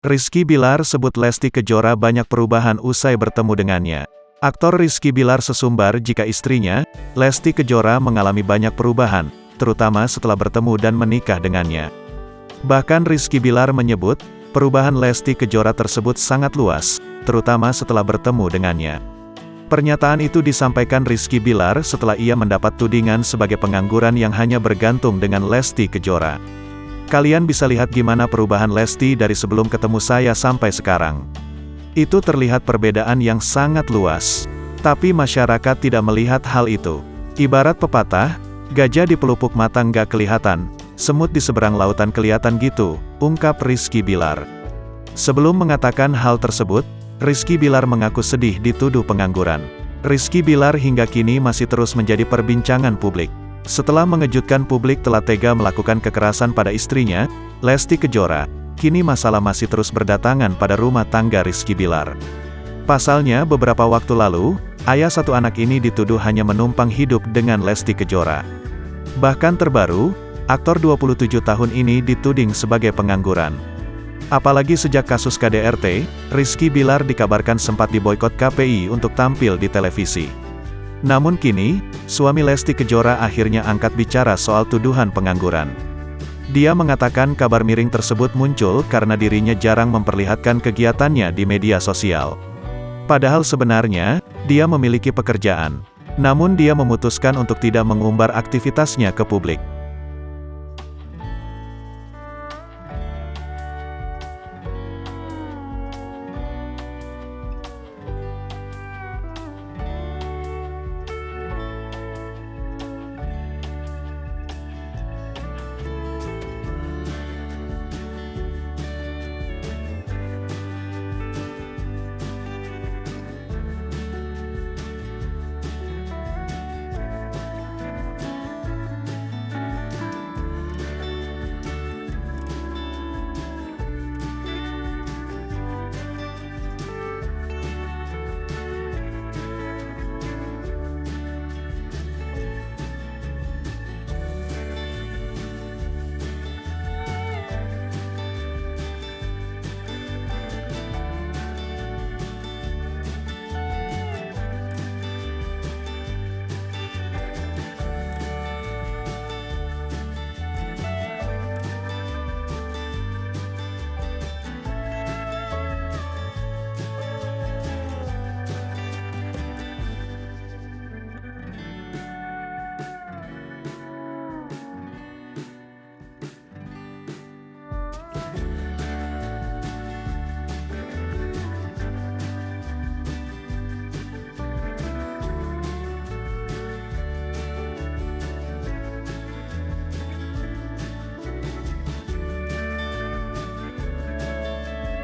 Rizky Billar sebut Lesti Kejora banyak perubahan usai bertemu dengannya. Aktor Rizky Billar sesumbar jika istrinya, Lesti Kejora mengalami banyak perubahan, terutama setelah bertemu dan menikah dengannya. Bahkan Rizky Billar menyebut, perubahan Lesti Kejora tersebut sangat luas, terutama setelah bertemu dengannya. Pernyataan itu disampaikan Rizky Billar setelah ia mendapat tudingan sebagai pengangguran yang hanya bergantung dengan Lesti Kejora. Kalian bisa lihat gimana perubahan Lesti dari sebelum ketemu saya sampai sekarang. Itu terlihat perbedaan yang sangat luas. Tapi masyarakat tidak melihat hal itu. Ibarat pepatah, gajah di pelupuk mata nggak kelihatan, semut di seberang lautan kelihatan gitu, ungkap Rizky Billar. Sebelum mengatakan hal tersebut, Rizky Billar mengaku sedih dituduh pengangguran. Rizky Billar hingga kini masih terus menjadi perbincangan publik. Setelah mengejutkan publik telah tega melakukan kekerasan pada istrinya, Lesti Kejora, kini masalah masih terus berdatangan pada rumah tangga Rizky Billar. Pasalnya beberapa waktu lalu, ayah satu anak ini dituduh hanya menumpang hidup dengan Lesti Kejora. Bahkan terbaru, aktor 27 tahun ini dituding sebagai pengangguran. Apalagi sejak kasus KDRT, Rizky Billar dikabarkan sempat diboikot KPI untuk tampil di televisi. Namun kini, suami Lesti Kejora akhirnya angkat bicara soal tuduhan pengangguran. Dia mengatakan kabar miring tersebut muncul karena dirinya jarang memperlihatkan kegiatannya di media sosial. Padahal sebenarnya, dia memiliki pekerjaan. Namun dia memutuskan untuk tidak mengumbar aktivitasnya ke publik.